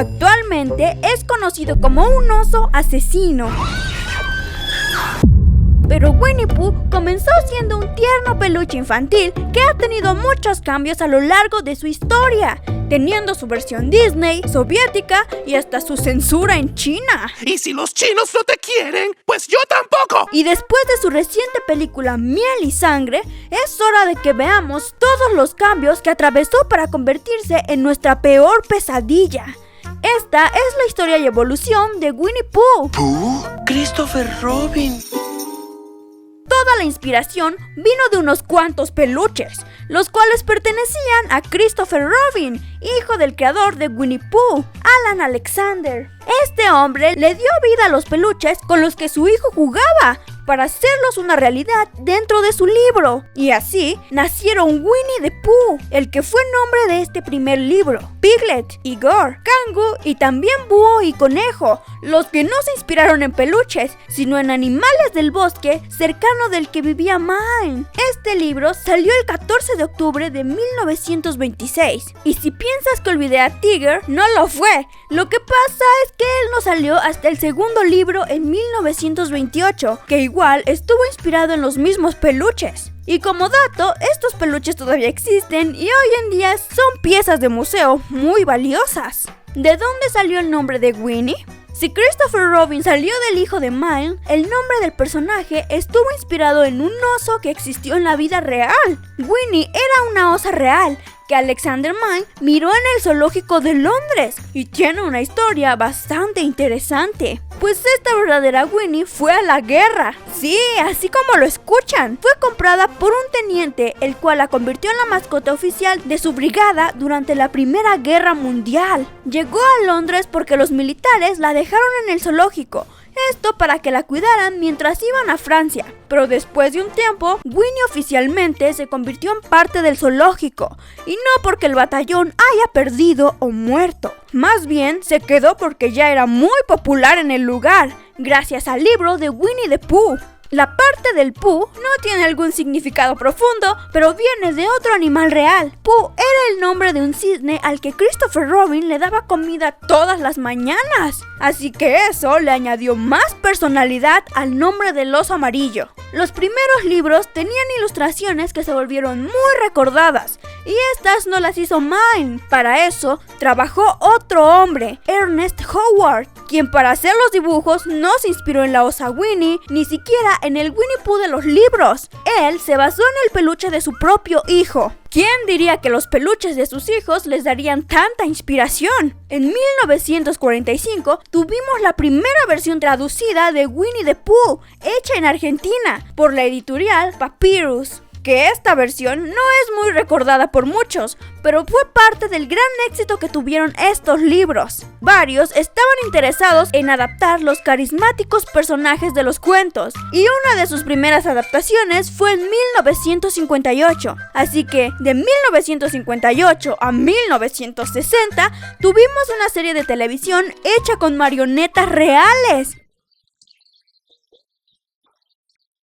Actualmente es conocido como un oso asesino. Pero Winnie Pooh comenzó siendo un tierno peluche infantil que ha tenido muchos cambios a lo largo de su historia, teniendo su versión Disney, soviética y hasta su censura en China. Y si los chinos no te quieren, pues yo tampoco. Y después de su reciente película Miel y Sangre, es hora de que veamos todos los cambios que atravesó para convertirse en nuestra peor pesadilla. Esta es la historia y evolución de Winnie Pooh. ¿Pooh? Christopher Robin. Toda la inspiración vino de unos cuantos peluches, los cuales pertenecían a Christopher Robin, hijo del creador de Winnie Pooh, Alan Alexander. Este hombre le dio vida a los peluches con los que su hijo jugaba, para hacerlos una realidad dentro de su libro. Y así nacieron Winnie the Pooh, el que fue nombre de este primer libro, Piglet, Igor, Kangoo y también Búho y Conejo, los que no se inspiraron en peluches, sino en animales del bosque cercano del que vivía Mine. Este libro salió el 14 de octubre de 1926. Y si piensas que olvidé a Tigger, no lo fue. Lo que pasa es que él no salió hasta el segundo libro en 1928, que igual estuvo inspirado en los mismos peluches. Y como dato, estos peluches todavía existen y hoy en día son piezas de museo muy valiosas. ¿De dónde salió el nombre de Winnie? Si Christopher Robin salió del hijo de Mine, el nombre del personaje estuvo inspirado en un oso que existió en la vida real. Winnie era una osa real que Alexander Mine miró en el zoológico de Londres y tiene una historia bastante interesante. Pues esta verdadera Winnie fue a la guerra. Sí, así como lo escuchan. Fue comprada por un teniente, el cual la convirtió en la mascota oficial de su brigada durante la Primera Guerra Mundial. Llegó a Londres porque los militares la dejaron en el zoológico. Esto para que la cuidaran mientras iban a Francia. Pero después de un tiempo, Winnie oficialmente se convirtió en parte del zoológico. Y no porque el batallón haya perdido o muerto. Más bien, se quedó porque ya era muy popular en el lugar, gracias al libro de Winnie the Pooh. La parte del Pooh no tiene algún significado profundo, pero viene de otro animal real. Pooh era el nombre de un cisne al que Christopher Robin le daba comida todas las mañanas. Así que eso le añadió más personalidad al nombre del oso amarillo. Los primeros libros tenían ilustraciones que se volvieron muy recordadas, y estas no las hizo Mine. Para eso trabajó otro hombre, Ernest Howard, quien para hacer los dibujos no se inspiró en la osa Winnie, ni siquiera en el Winnie Pooh de los libros. Él se basó en el peluche de su propio hijo. ¿Quién diría que los peluches de sus hijos les darían tanta inspiración? En 1945 tuvimos la primera versión traducida de Winnie the Pooh, hecha en Argentina, por la editorial Papyrus. Que esta versión no es muy recordada por muchos, pero fue parte del gran éxito que tuvieron estos libros. Varios estaban interesados en adaptar los carismáticos personajes de los cuentos, y una de sus primeras adaptaciones fue en 1958. Así que de 1958 a 1960 tuvimos una serie de televisión hecha con marionetas reales.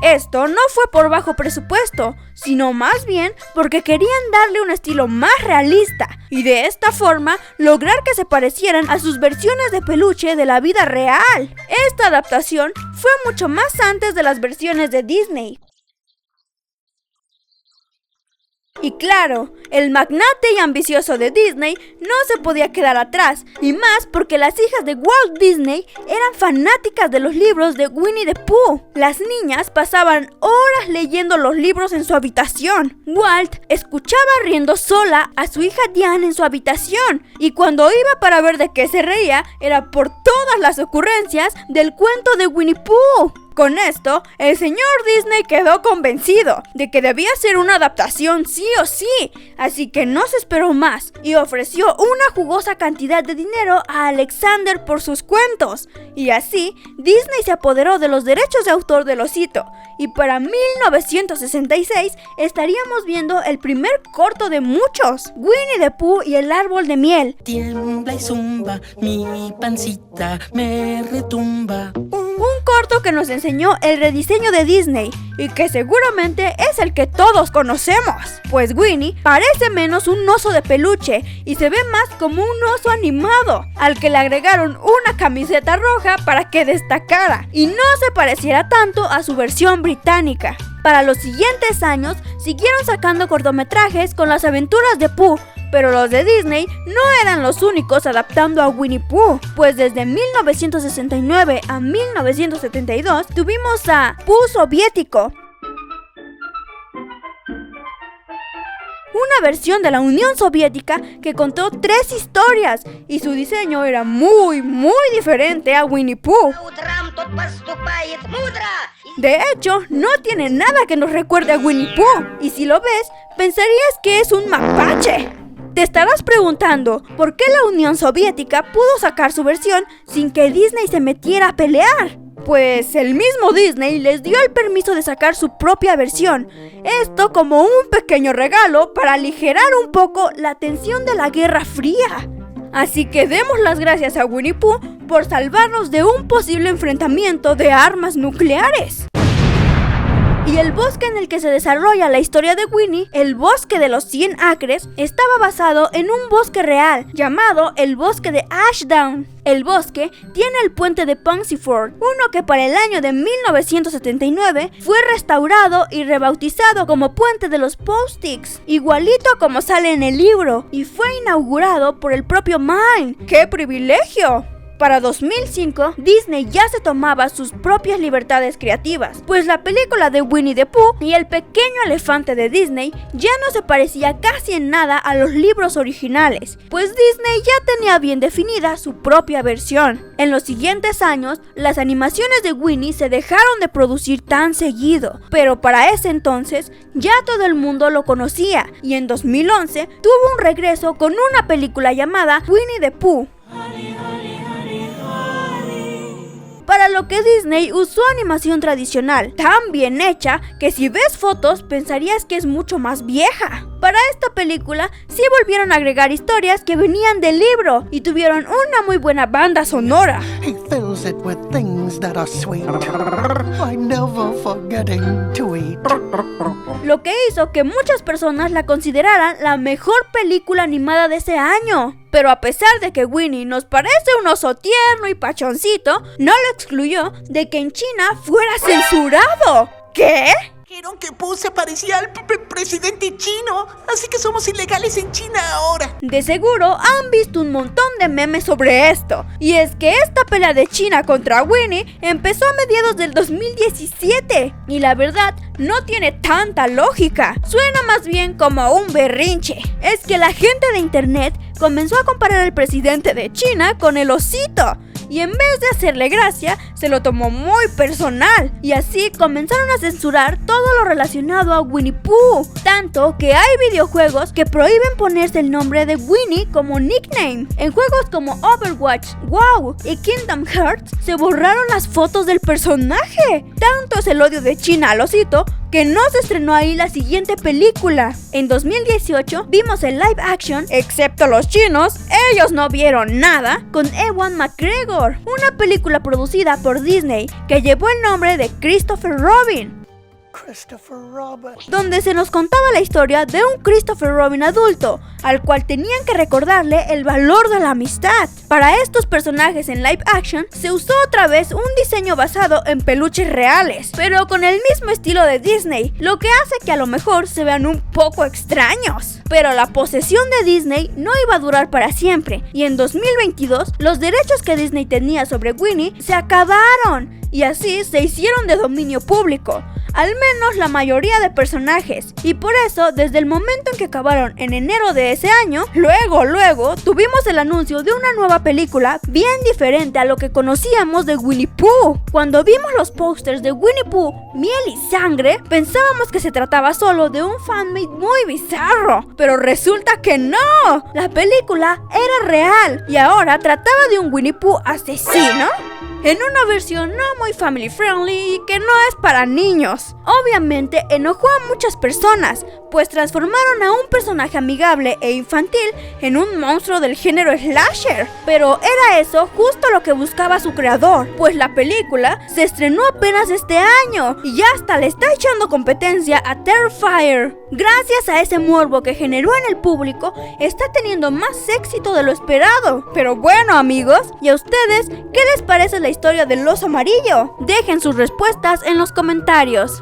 Esto no fue por bajo presupuesto, sino más bien porque querían darle un estilo más realista y de esta forma lograr que se parecieran a sus versiones de peluche de la vida real. Esta adaptación fue mucho más antes de las versiones de Disney. Y claro, el magnate y ambicioso de Disney no se podía quedar atrás, y más porque las hijas de Walt Disney eran fanáticas de los libros de Winnie the Pooh. Las niñas pasaban horas leyendo los libros en su habitación. Walt escuchaba riendo sola a su hija Diane en su habitación, y cuando iba para ver de qué se reía, era por todas las ocurrencias del cuento de Winnie Pooh. Con esto, el señor Disney quedó convencido de que debía ser una adaptación sí o sí, así que no se esperó más y ofreció una jugosa cantidad de dinero a Alexander por sus cuentos. Y así, Disney se apoderó de los derechos de autor del osito, y para 1966 estaríamos viendo el primer corto de muchos, Winnie the Pooh y el árbol de miel. Tiembla y zumba, mi pancita me retumba. Un corto que nos enseñó el rediseño de Disney y que seguramente es el que todos conocemos, pues Winnie parece menos un oso de peluche y se ve más como un oso animado, al que le agregaron una camiseta roja para que destacara y no se pareciera tanto a su versión británica. Para los siguientes años siguieron sacando cortometrajes con las aventuras de Pooh, pero los de Disney no eran los únicos adaptando a Winnie Pooh, pues desde 1969 a 1972 tuvimos a Pooh soviético, una versión de la Unión Soviética que contó 3 historias y su diseño era muy diferente a Winnie Pooh. De hecho, no tiene nada que nos recuerde a Winnie Pooh, y si lo ves, pensarías que es un mapache. Te estarás preguntando por qué la Unión Soviética pudo sacar su versión sin que Disney se metiera a pelear. Pues el mismo Disney les dio el permiso de sacar su propia versión, esto como un pequeño regalo para aligerar un poco la tensión de la Guerra Fría. Así que demos las gracias a Winnie Pooh por salvarnos de un posible enfrentamiento de armas nucleares. Y el bosque en el que se desarrolla la historia de Winnie, el bosque de los 100 acres, estaba basado en un bosque real llamado el bosque de Ashdown. El bosque tiene el puente de Punseyford, uno que para el año de 1979 fue restaurado y rebautizado como puente de los Post-its, igualito como sale en el libro, y fue inaugurado por el propio Mine. ¡Qué privilegio! Para 2005, Disney ya se tomaba sus propias libertades creativas, pues la película de Winnie the Pooh y el pequeño elefante de Disney ya no se parecía casi en nada a los libros originales, pues Disney ya tenía bien definida su propia versión. En los siguientes años, las animaciones de Winnie se dejaron de producir tan seguido, pero para ese entonces ya todo el mundo lo conocía, y en 2011 tuvo un regreso con una película llamada Winnie the Pooh. Para lo que Disney usó animación tradicional, tan bien hecha que si ves fotos pensarías que es mucho más vieja. Para esta película sí volvieron a agregar historias que venían del libro y tuvieron una muy buena banda sonora. He fills it with things that are sweet. I'm never forgetting to eat. Lo que hizo que muchas personas la consideraran la mejor película animada de ese año. Pero a pesar de que Winnie nos parece un oso tierno y pachoncito, no lo excluyó de que en China fuera censurado. ¿Qué? Dijeron que Pooh se parecía al presidente chino, así que somos ilegales en China ahora. De seguro han visto un montón de memes sobre esto, y es que esta pelea de China contra Winnie empezó a mediados del 2017, y la verdad no tiene tanta lógica, suena más bien como un berrinche. Es que la gente de internet comenzó a comparar al presidente de China con el osito, y en vez de hacerle gracia, se lo tomó muy personal, y así comenzaron a censurar todo lo relacionado a Winnie Pooh, tanto que hay videojuegos que prohíben ponerse el nombre de Winnie como nickname. En juegos como Overwatch, WoW y Kingdom Hearts se borraron las fotos del personaje. Tanto es el odio de China al osito que no se estrenó ahí la siguiente película. En 2018 vimos el live action, excepto los chinos, ellos no vieron nada, con Ewan McGregor, una película producida por Disney que llevó el nombre de Christopher Robin, donde se nos contaba la historia de un Christopher Robin adulto, al cual tenían que recordarle el valor de la amistad. Para estos personajes en live action se usó otra vez un diseño basado en peluches reales, pero con el mismo estilo de Disney, lo que hace que a lo mejor se vean un poco extraños. Pero la posesión de Disney no iba a durar para siempre, y en 2022 los derechos que Disney tenía sobre Winnie se acabaron, y así se hicieron de dominio público, al menos la mayoría de personajes, y por eso desde el momento en que acabaron en enero de ese año, luego tuvimos el anuncio de una nueva película bien diferente a lo que conocíamos de Winnie Pooh. Cuando vimos los pósters de Winnie Pooh, Miel y Sangre, pensábamos que se trataba solo de un fanmade muy bizarro, pero resulta que no, la película era real y ahora trataba de un Winnie Pooh asesino. en una versión no muy family friendly y que no es para niños. Obviamente enojó a muchas personas, pues transformaron a un personaje amigable e infantil en un monstruo del género slasher. Pero era eso justo lo que buscaba su creador, pues la película se estrenó apenas este año y ya hasta le está echando competencia a Terrifier. Gracias a ese morbo que generó en el público, está teniendo más éxito de lo esperado. Pero bueno, amigos, ¿y a ustedes qué les parece la historia del oso amarillo? Dejen sus respuestas en los comentarios.